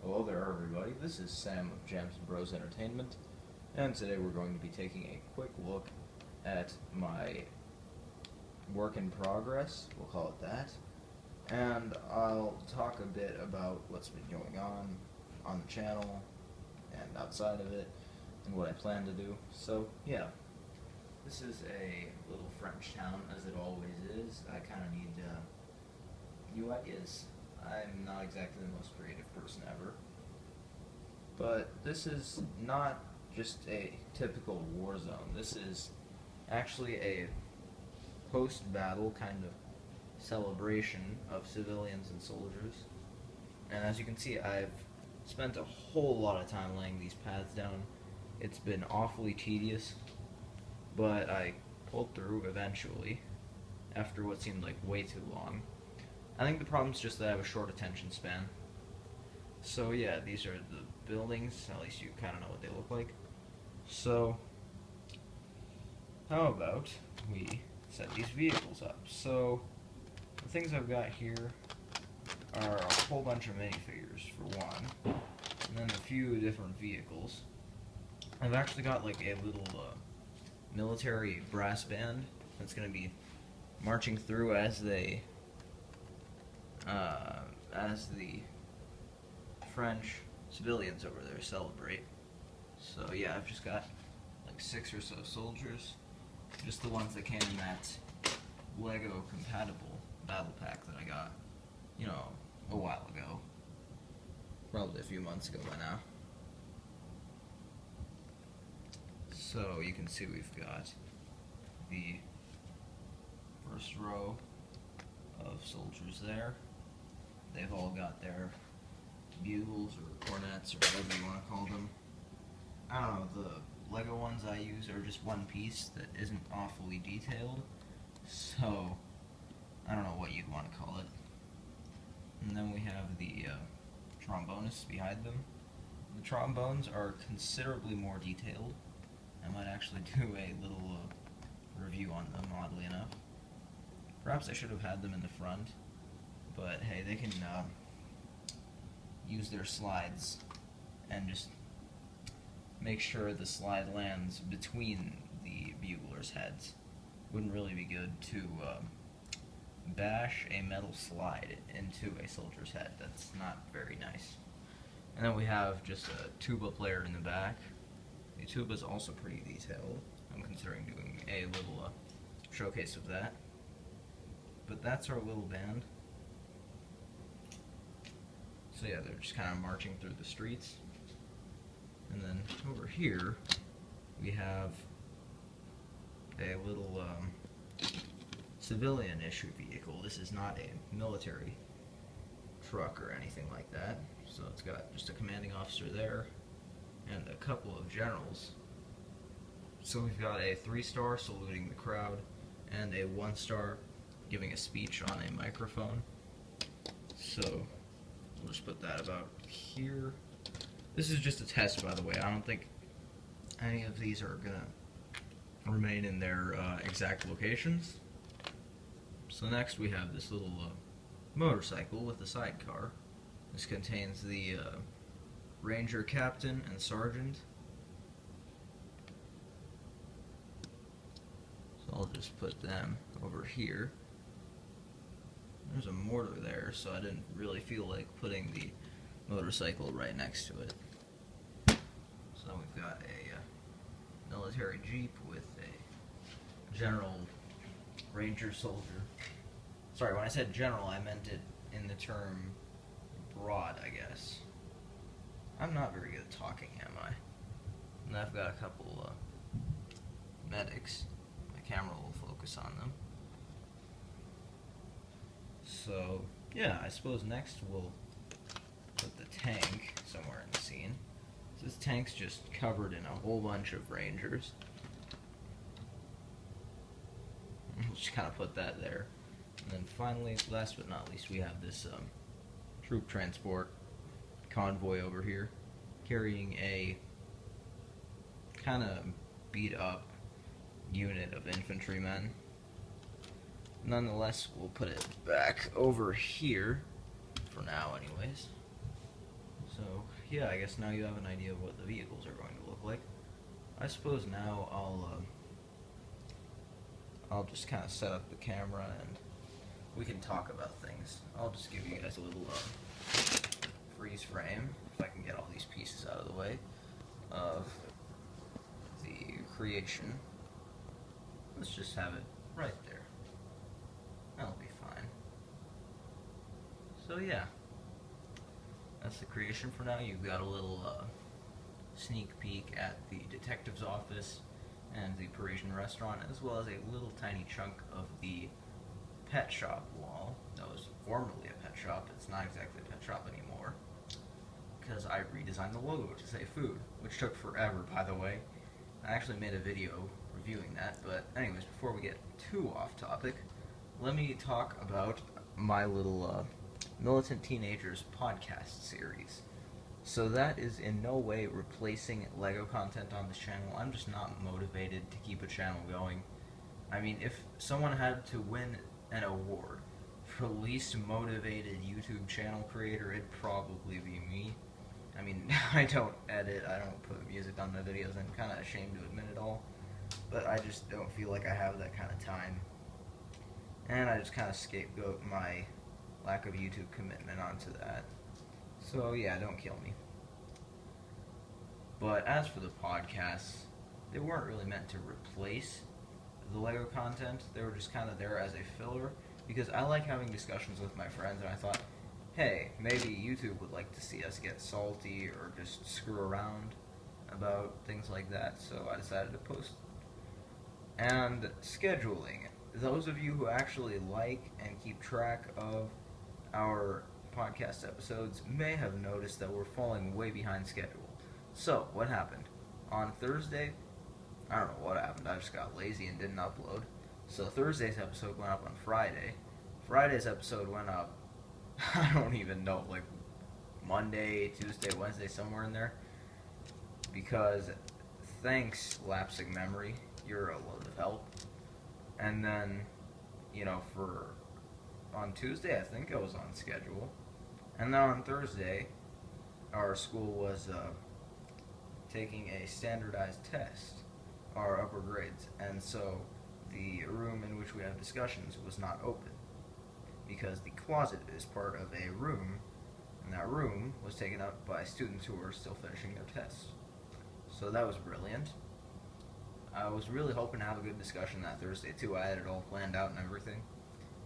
Hello there, everybody. This is Sam of Jams and Bros Entertainment, and today we're going to be taking a quick look at my work in progress, we'll call it that, and I'll talk a bit about what's been going on the channel and outside of it, and what I plan to do. So, yeah, this is a little French town, as it always is. I kind of need new ideas. I'm not exactly the most creative person ever. But this is not just a typical war zone. This is actually a post-battle kind of celebration of civilians and soldiers. And as you can see, I've spent a whole lot of time laying these paths down. It's been awfully tedious, but I pulled through eventually after what seemed like way too long. I think the problem's just that I have a short attention span. So yeah, these are the buildings, at least you kind of know what they look like. So, how about we set these vehicles up? So, the things I've got here are a whole bunch of minifigures, for one, and then a few different vehicles. I've actually got like a little military brass band that's going to be marching through as the French civilians over there celebrate. So yeah, I've just got like 6 or so soldiers, just the ones that came in that Lego compatible battle pack that I got, you know, a while ago. Probably a few months ago by now. So you can see we've got the first row of soldiers there. They've all got their bugles or cornets or whatever you want to call them. I don't know, the Lego ones I use are just one piece that isn't awfully detailed, so I don't know what you'd want to call it. And then we have the trombonists behind them. The trombones are considerably more detailed. I might actually do a little review on them, oddly enough. Perhaps I should have had them in the front, but hey, they can use their slides and just make sure the slide lands between the buglers' heads. Wouldn't really be good to bash a metal slide into a soldier's head. That's not very nice. And then we have just a tuba player in the back. The tuba is also pretty detailed. I'm considering doing a little showcase of that. But that's our little band. So yeah, they're just kind of marching through the streets. And then over here, we have a little civilian issue vehicle. This is not a military truck or anything like that. So it's got just a commanding officer there and a couple of generals. So we've got a 3-star saluting the crowd and a 1-star giving a speech on a microphone. So we'll just put that about here. This is just a test, by the way. I don't think any of these are gonna remain in their exact locations. So next we have this little motorcycle with a sidecar. This contains the ranger captain and sergeant. So I'll just put them over here. There's a mortar there, so I didn't really feel like putting the motorcycle right next to it. So we've got a military jeep with a general ranger soldier. Sorry, when I said general, I meant it in the term broad, I guess. I'm not very good at talking, am I? And I've got a couple medics. My camera will focus on them. So, yeah, I suppose next we'll put the tank somewhere in the scene. So this tank's just covered in a whole bunch of rangers. We'll just kind of put that there. And then finally, last but not least, we have this troop transport convoy over here, carrying a kind of beat up unit of infantrymen. Nonetheless, we'll put it back over here, for now anyways. So, yeah, I guess now you have an idea of what the vehicles are going to look like. I suppose now I'll just kind of set up the camera and we can talk about things. I'll just give you guys a little freeze frame, if I can get all these pieces out of the way, of the creation. Let's just have it right there. That'll be fine. So yeah, that's the creation for now. You've got a little sneak peek at the detective's office and the Parisian restaurant, as well as a little tiny chunk of the pet shop wall. That was formerly a pet shop. It's not exactly a pet shop anymore, because I redesigned the logo to say food, which took forever, by the way. I actually made a video reviewing that, but anyways, before we get too off topic, let me talk about my little Militant Teenagers podcast series. So that is in no way replacing LEGO content on this channel. I'm just not motivated to keep a channel going. I mean, if someone had to win an award for least motivated YouTube channel creator, it'd probably be me. I mean, I don't edit, I don't put music on my videos, I'm kind of ashamed to admit it all, but I just don't feel like I have that kind of time. And I just kind of scapegoat my lack of YouTube commitment onto that. So yeah, don't kill me. But as for the podcasts, they weren't really meant to replace the LEGO content. They were just kind of there as a filler, because I like having discussions with my friends, and I thought, hey, maybe YouTube would like to see us get salty or just screw around about things like that, so I decided to post. And scheduling. Those of you who actually like and keep track of our podcast episodes may have noticed that we're falling way behind schedule. So, what happened? On Thursday, I don't know what happened, I just got lazy and didn't upload. So Thursday's episode went up on Friday. Friday's episode went up, I don't even know, like Monday, Tuesday, Wednesday, somewhere in there. Because, thanks, lapsing memory, you're a load of help. And then, you know, on Tuesday, I think I was on schedule. And then on Thursday, our school was taking a standardized test, our upper grades. And so the room in which we have discussions was not open, because the closet is part of a room, and that room was taken up by students who were still finishing their tests. So that was brilliant. I was really hoping to have a good discussion that Thursday too. I had it all planned out and everything.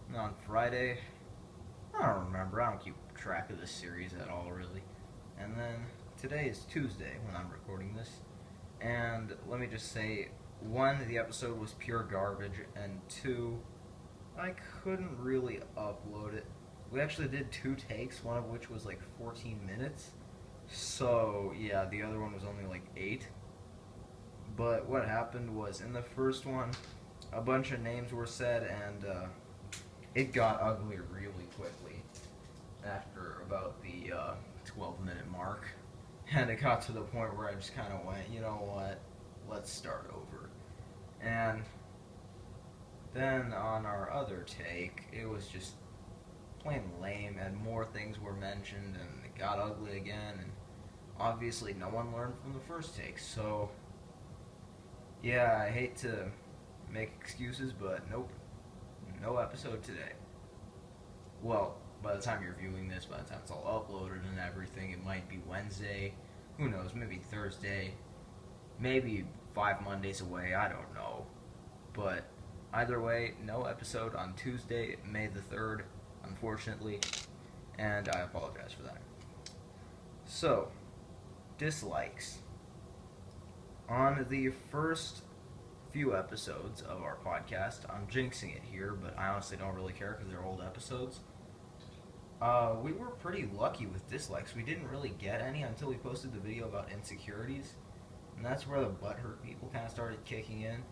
And on Friday, I don't remember. I don't keep track of this series at all, really. And then today is Tuesday when I'm recording this. And let me just say, 1, the episode was pure garbage, and 2, I couldn't really upload it. We actually did 2 takes, one of which was like 14 minutes. So, yeah, the other one was only like 8. But what happened was, in the first one, a bunch of names were said, and it got ugly really quickly after about the 12-minute mark. And it got to the point where I just kind of went, you know what, let's start over. And then on our other take, it was just plain lame, and more things were mentioned, and it got ugly again, and obviously no one learned from the first take, so yeah, I hate to make excuses, but nope, no episode today. Well, by the time you're viewing this, by the time it's all uploaded and everything, it might be Wednesday, who knows, maybe Thursday, maybe 5 Mondays away, I don't know. But either way, no episode on Tuesday, May the 3rd, unfortunately, and I apologize for that. So, dislikes. On the first few episodes of our podcast, I'm jinxing it here, but I honestly don't really care because they're old episodes. We were pretty lucky with dislikes. We didn't really get any until we posted the video about insecurities, and that's where the butthurt people kind of started kicking in.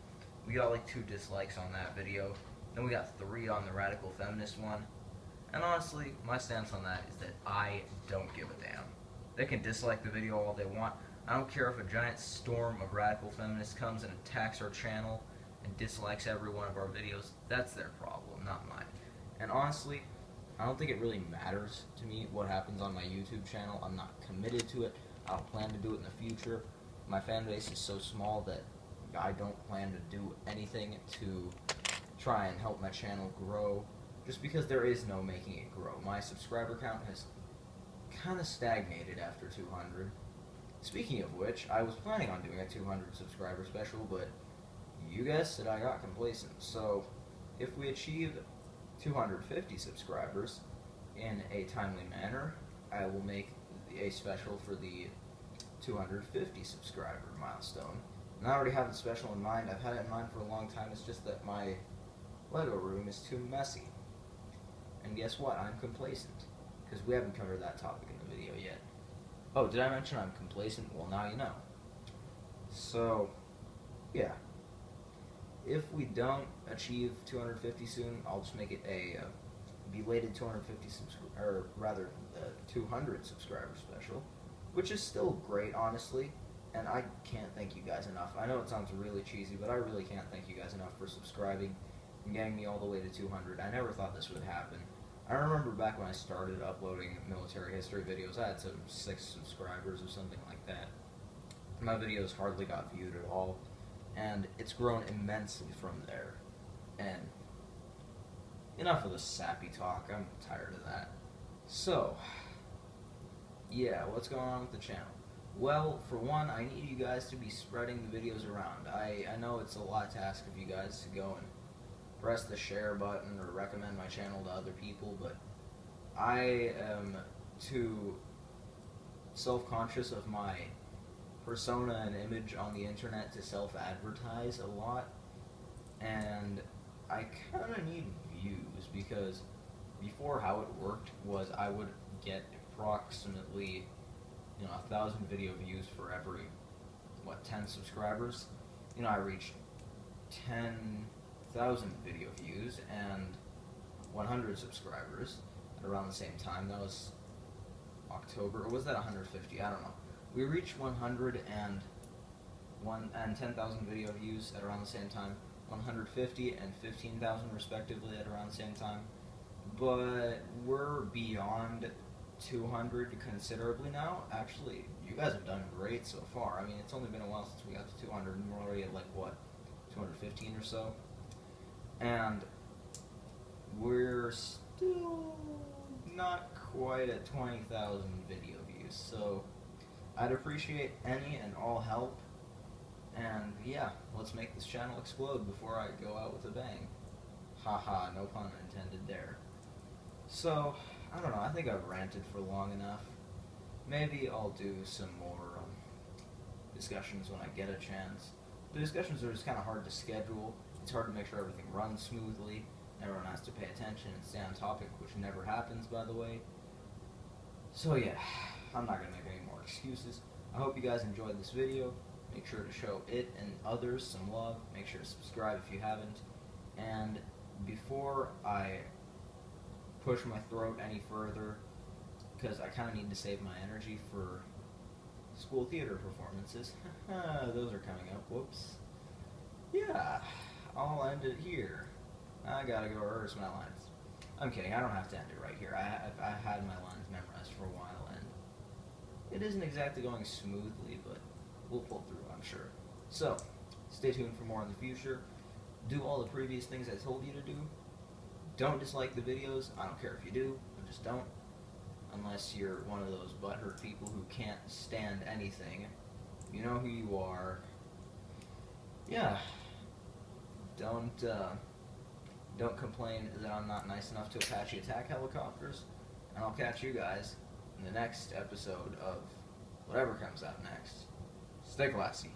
We got like 2 dislikes on that video, then we got 3 on the radical feminist one, and honestly, my stance on that is that I don't give a damn. They can dislike the video all they want. I don't care if a giant storm of radical feminists comes and attacks our channel and dislikes every one of our videos. That's their problem, not mine. And honestly, I don't think it really matters to me what happens on my YouTube channel. I'm not committed to it. I don't plan to do it in the future. My fan base is so small that I don't plan to do anything to try and help my channel grow, just because there is no making it grow. My subscriber count has kind of stagnated after 200. Speaking of which, I was planning on doing a 200 subscriber special, but you guessed it, I got complacent. So if we achieve 250 subscribers in a timely manner, I will make a special for the 250 subscriber milestone. And I already have the special in mind. I've had it in mind for a long time. It's just that my Lego room is too messy. And guess what? I'm complacent. Because we haven't covered that topic in the video yet. Oh, did I mention I'm complacent? Well, now you know. So, yeah. If we don't achieve 250 soon, I'll just make it a belated 200 subscriber special, which is still great, honestly. And I can't thank you guys enough. I know it sounds really cheesy, but I really can't thank you guys enough for subscribing and getting me all the way to 200. I never thought this would happen. I remember back when I started uploading military history videos, I had some 6 subscribers or something like that. My videos hardly got viewed at all, and it's grown immensely from there. And enough of the sappy talk, I'm tired of that. So, yeah, what's going on with the channel? Well, for one, I need you guys to be spreading the videos around. I know it's a lot to ask of you guys to go and press the share button or recommend my channel to other people, but I am too self-conscious of my persona and image on the internet to self-advertise a lot, and I kind of need views, because before how it worked was I would get approximately 1,000 video views for every 10 subscribers. I reached 10,000 video views and 100 subscribers at around the same time. That was October, or was that 150? I don't know. We reached 100 and 10,000 video views at around the same time, 150 and 15,000 respectively at around the same time. But we're beyond 200 considerably now. Actually, you guys have done great so far. I mean, it's only been a while since we got to 200, and we're already at 215 or so. And we're still not quite at 20,000 video views, so I'd appreciate any and all help. And yeah, let's make this channel explode before I go out with a bang. Haha, no pun intended there. So, I don't know, I think I've ranted for long enough. Maybe I'll do some more discussions when I get a chance. The discussions are just kind of hard to schedule. It's hard to make sure everything runs smoothly. Everyone has to pay attention and stay on topic, which never happens, by the way. So yeah, I'm not going to make any more excuses. I hope you guys enjoyed this video. Make sure to show it and others some love. Make sure to subscribe if you haven't. And before I push my throat any further, because I kind of need to save my energy for school theater performances. Those are coming up. Whoops. Yeah, I'll end it here. I gotta go rehearse my lines. I'm kidding, I don't have to end it right here. I had my lines memorized for a while, and it isn't exactly going smoothly, but we'll pull through, I'm sure. So, stay tuned for more in the future. Do all the previous things I told you to do. Don't dislike the videos. I don't care if you do, but just don't. Unless you're one of those butthurt people who can't stand anything. You know who you are. Yeah. Don't complain that I'm not nice enough to Apache attack helicopters. And I'll catch you guys in the next episode of whatever comes out next. Stay classy.